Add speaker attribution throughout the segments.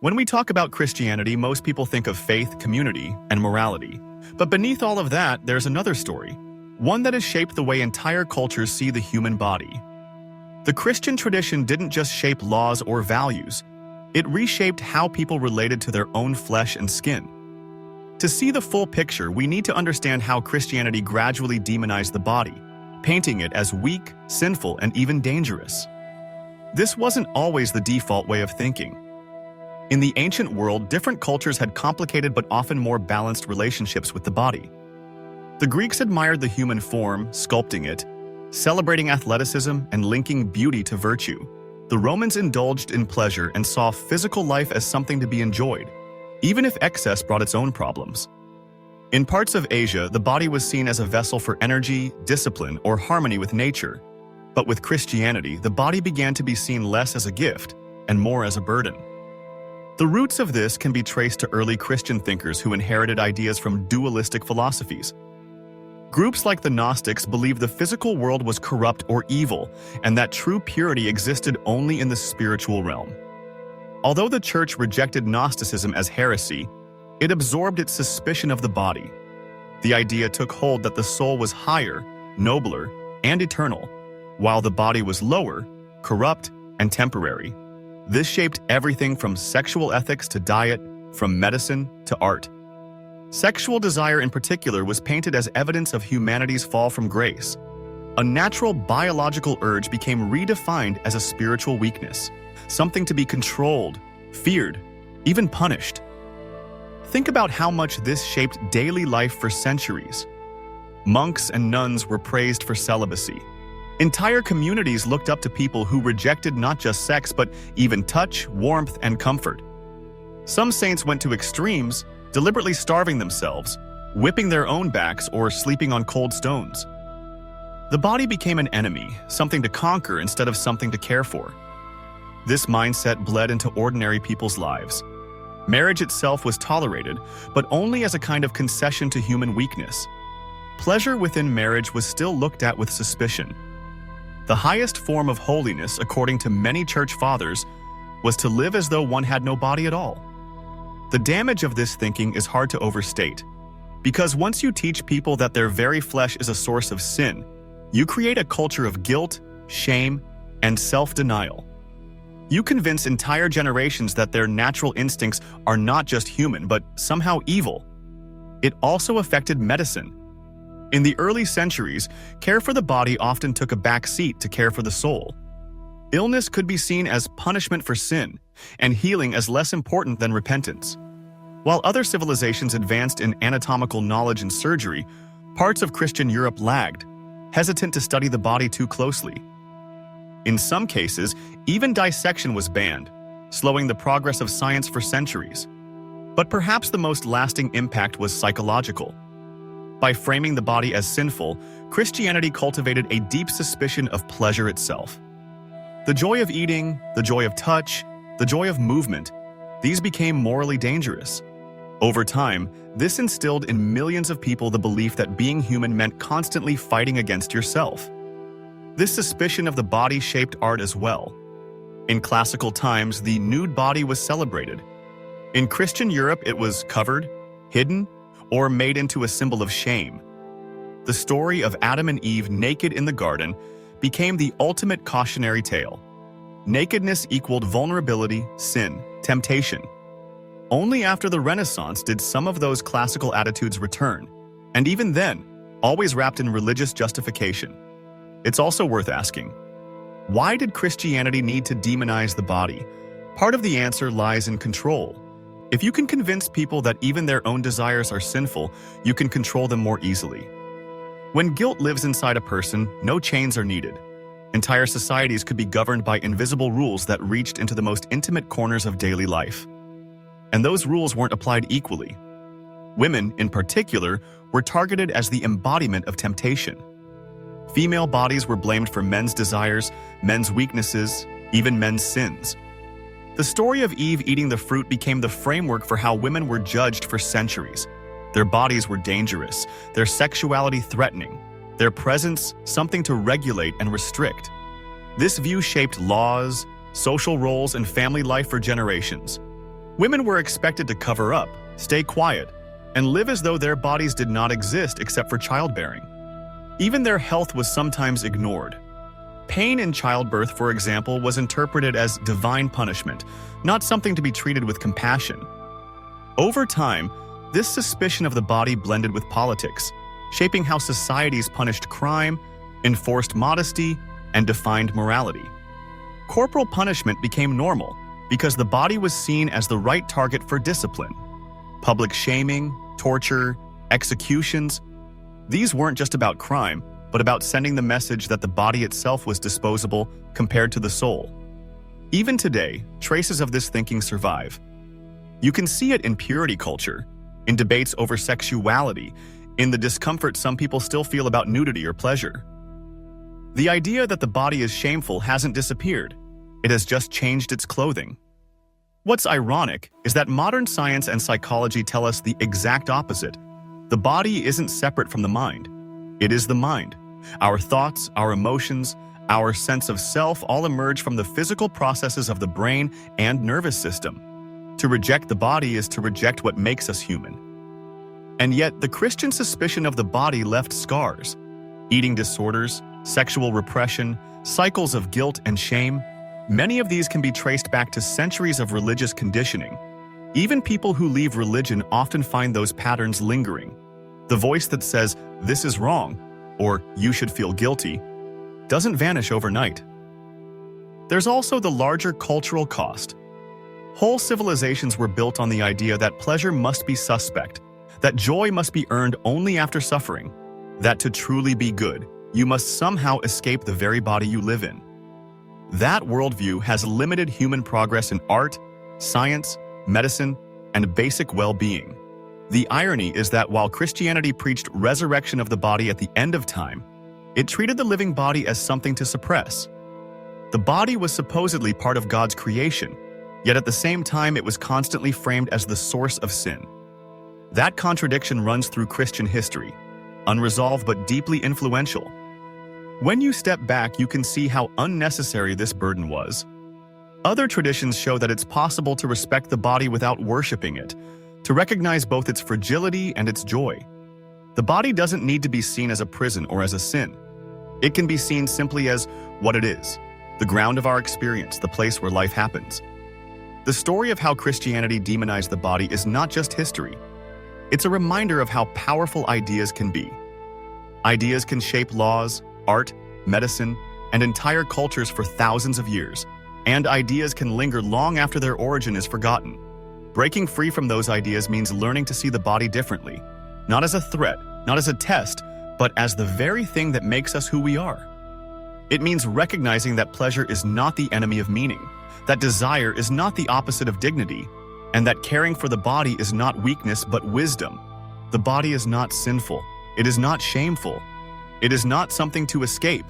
Speaker 1: When we talk about Christianity, most people think of faith, community, and morality. But beneath all of that, there's another story, one that has shaped the way entire cultures see the human body. The Christian tradition didn't just shape laws or values, it reshaped how people related to their own flesh and skin. To see the full picture, we need to understand how Christianity gradually demonized the body, painting it as weak, sinful, and even dangerous. This wasn't always the default way of thinking. In the ancient world, different cultures had complicated but often more balanced relationships with the body. The Greeks admired the human form, sculpting it, celebrating athleticism and linking beauty to virtue. The Romans indulged in pleasure and saw physical life as something to be enjoyed, even if excess brought its own problems. In parts of Asia, the body was seen as a vessel for energy, discipline, or harmony with nature. But with Christianity, the body began to be seen less as a gift and more as a burden. The roots of this can be traced to early Christian thinkers who inherited ideas from dualistic philosophies. Groups like the Gnostics believed the physical world was corrupt or evil, and that true purity existed only in the spiritual realm. Although the Church rejected Gnosticism as heresy, it absorbed its suspicion of the body. The idea took hold that the soul was higher, nobler, and eternal, while the body was lower, corrupt, and temporary. This shaped everything from sexual ethics to diet, from medicine to art. Sexual desire in particular was painted as evidence of humanity's fall from grace. A natural biological urge became redefined as a spiritual weakness, something to be controlled, feared, even punished. Think about how much this shaped daily life for centuries. Monks and nuns were praised for celibacy. Entire communities looked up to people who rejected not just sex, but even touch, warmth, and comfort. Some saints went to extremes, deliberately starving themselves, whipping their own backs, or sleeping on cold stones. The body became an enemy, something to conquer instead of something to care for. This mindset bled into ordinary people's lives. Marriage itself was tolerated, but only as a kind of concession to human weakness. Pleasure within marriage was still looked at with suspicion. The highest form of holiness, according to many church fathers, was to live as though one had no body at all. The damage of this thinking is hard to overstate, because once you teach people that their very flesh is a source of sin, you create a culture of guilt, shame, and self-denial. You convince entire generations that their natural instincts are not just human, but somehow evil. It also affected medicine. In the early centuries, care for the body often took a back seat to care for the soul. Illness could be seen as punishment for sin, and healing as less important than repentance. While other civilizations advanced in anatomical knowledge and surgery, parts of Christian Europe lagged, hesitant to study the body too closely. In some cases, even dissection was banned, slowing the progress of science for centuries. But perhaps the most lasting impact was psychological. By framing the body as sinful, Christianity cultivated a deep suspicion of pleasure itself. The joy of eating, the joy of touch, the joy of movement, these became morally dangerous. Over time, this instilled in millions of people the belief that being human meant constantly fighting against yourself. This suspicion of the body shaped art as well. In classical times, the nude body was celebrated. In Christian Europe, it was covered, hidden, or made into a symbol of shame. The story of Adam and Eve naked in the garden became the ultimate cautionary tale. Nakedness equaled vulnerability, sin, temptation. Only after the Renaissance did some of those classical attitudes return, and even then, always wrapped in religious justification. It's also worth asking, why did Christianity need to demonize the body? Part of the answer lies in control. If you can convince people that even their own desires are sinful, you can control them more easily. When guilt lives inside a person, no chains are needed. Entire societies could be governed by invisible rules that reached into the most intimate corners of daily life. And those rules weren't applied equally. Women, in particular, were targeted as the embodiment of temptation. Female bodies were blamed for men's desires, men's weaknesses, even men's sins. The story of Eve eating the fruit became the framework for how women were judged for centuries. Their bodies were dangerous, their sexuality threatening, their presence something to regulate and restrict. This view shaped laws, social roles, and family life for generations. Women were expected to cover up, stay quiet, and live as though their bodies did not exist except for childbearing. Even their health was sometimes ignored. Pain in childbirth, for example, was interpreted as divine punishment, not something to be treated with compassion. Over time, this suspicion of the body blended with politics, shaping how societies punished crime, enforced modesty, and defined morality. Corporal punishment became normal because the body was seen as the right target for discipline. Public shaming, torture, executions, these weren't just about crime, but about sending the message that the body itself was disposable compared to the soul. Even today, traces of this thinking survive. You can see it in purity culture, in debates over sexuality, in the discomfort some people still feel about nudity or pleasure. The idea that the body is shameful hasn't disappeared. It has just changed its clothing. What's ironic is that modern science and psychology tell us the exact opposite. The body isn't separate from the mind. It is the mind. Our thoughts, our emotions, our sense of self all emerge from the physical processes of the brain and nervous system. To reject the body is to reject what makes us human. And yet, the Christian suspicion of the body left scars. Eating disorders, sexual repression, cycles of guilt and shame. Many of these can be traced back to centuries of religious conditioning. Even people who leave religion often find those patterns lingering. The voice that says, "This is wrong," or "You should feel guilty," doesn't vanish overnight. There's also the larger cultural cost. Whole civilizations were built on the idea that pleasure must be suspect, that joy must be earned only after suffering, that to truly be good, you must somehow escape the very body you live in. That worldview has limited human progress in art, science, medicine, and basic well-being. The irony is that while Christianity preached resurrection of the body at the end of time, it treated the living body as something to suppress. The body was supposedly part of God's creation, yet at the same time it was constantly framed as the source of sin. That contradiction runs through Christian history, unresolved but deeply influential. When you step back, you can see how unnecessary this burden was. Other traditions show that it's possible to respect the body without worshiping it, to recognize both its fragility and its joy. The body doesn't need to be seen as a prison or as a sin. It can be seen simply as what it is, the ground of our experience, the place where life happens. The story of how Christianity demonized the body is not just history. It's a reminder of how powerful ideas can be. Ideas can shape laws, art, medicine, and entire cultures for thousands of years, and ideas can linger long after their origin is forgotten. Breaking free from those ideas means learning to see the body differently, not as a threat, not as a test, but as the very thing that makes us who we are. It means recognizing that pleasure is not the enemy of meaning, that desire is not the opposite of dignity, and that caring for the body is not weakness but wisdom. The body is not sinful. It is not shameful. It is not something to escape.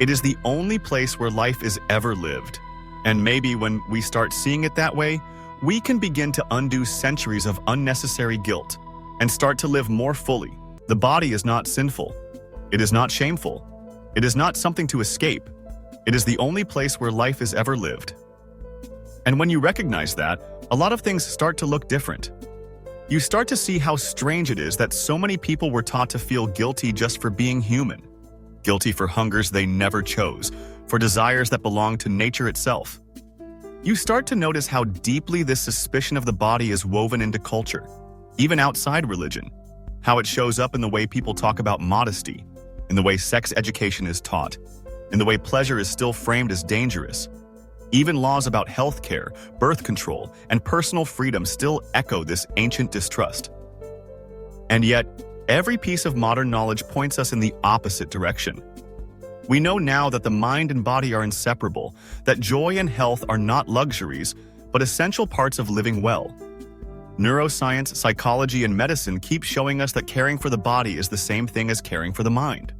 Speaker 1: It is the only place where life is ever lived. And maybe when we start seeing it that way, we can begin to undo centuries of unnecessary guilt and start to live more fully. The body is not sinful. It is not shameful. It is not something to escape. It is the only place where life is ever lived. And when you recognize that, a lot of things start to look different. You start to see how strange it is that so many people were taught to feel guilty just for being human. Guilty for hungers they never chose, for desires that belong to nature itself. You start to notice how deeply this suspicion of the body is woven into culture, even outside religion. How it shows up in the way people talk about modesty, in the way sex education is taught, in the way pleasure is still framed as dangerous. Even laws about health care, birth control, and personal freedom still echo this ancient distrust. And yet, every piece of modern knowledge points us in the opposite direction. We know now that the mind and body are inseparable, that joy and health are not luxuries, but essential parts of living well. Neuroscience, psychology, and medicine keep showing us that caring for the body is the same thing as caring for the mind.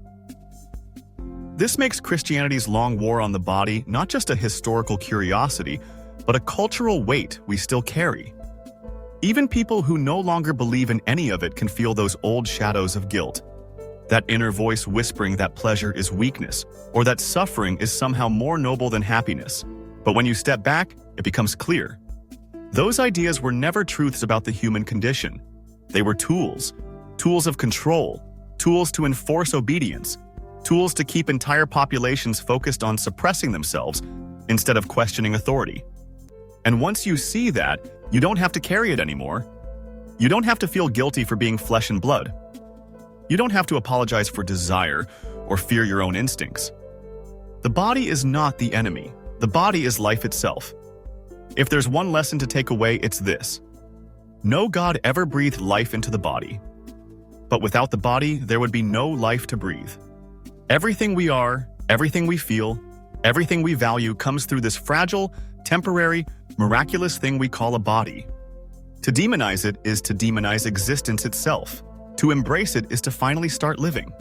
Speaker 1: This makes Christianity's long war on the body not just a historical curiosity, but a cultural weight we still carry. Even people who no longer believe in any of it can feel those old shadows of guilt. That inner voice whispering that pleasure is weakness, or that suffering is somehow more noble than happiness. But when you step back, it becomes clear. Those ideas were never truths about the human condition. They were tools of control, tools to enforce obedience, tools to keep entire populations focused on suppressing themselves instead of questioning authority. And once you see that, you don't have to carry it anymore. You don't have to feel guilty for being flesh and blood. You don't have to apologize for desire or fear your own instincts. The body is not the enemy. The body is life itself. If there's one lesson to take away, it's this. No God ever breathed life into the body. But without the body, there would be no life to breathe. Everything we are, everything we feel, everything we value comes through this fragile, temporary, miraculous thing we call a body. To demonize it is to demonize existence itself. To embrace it is to finally start living.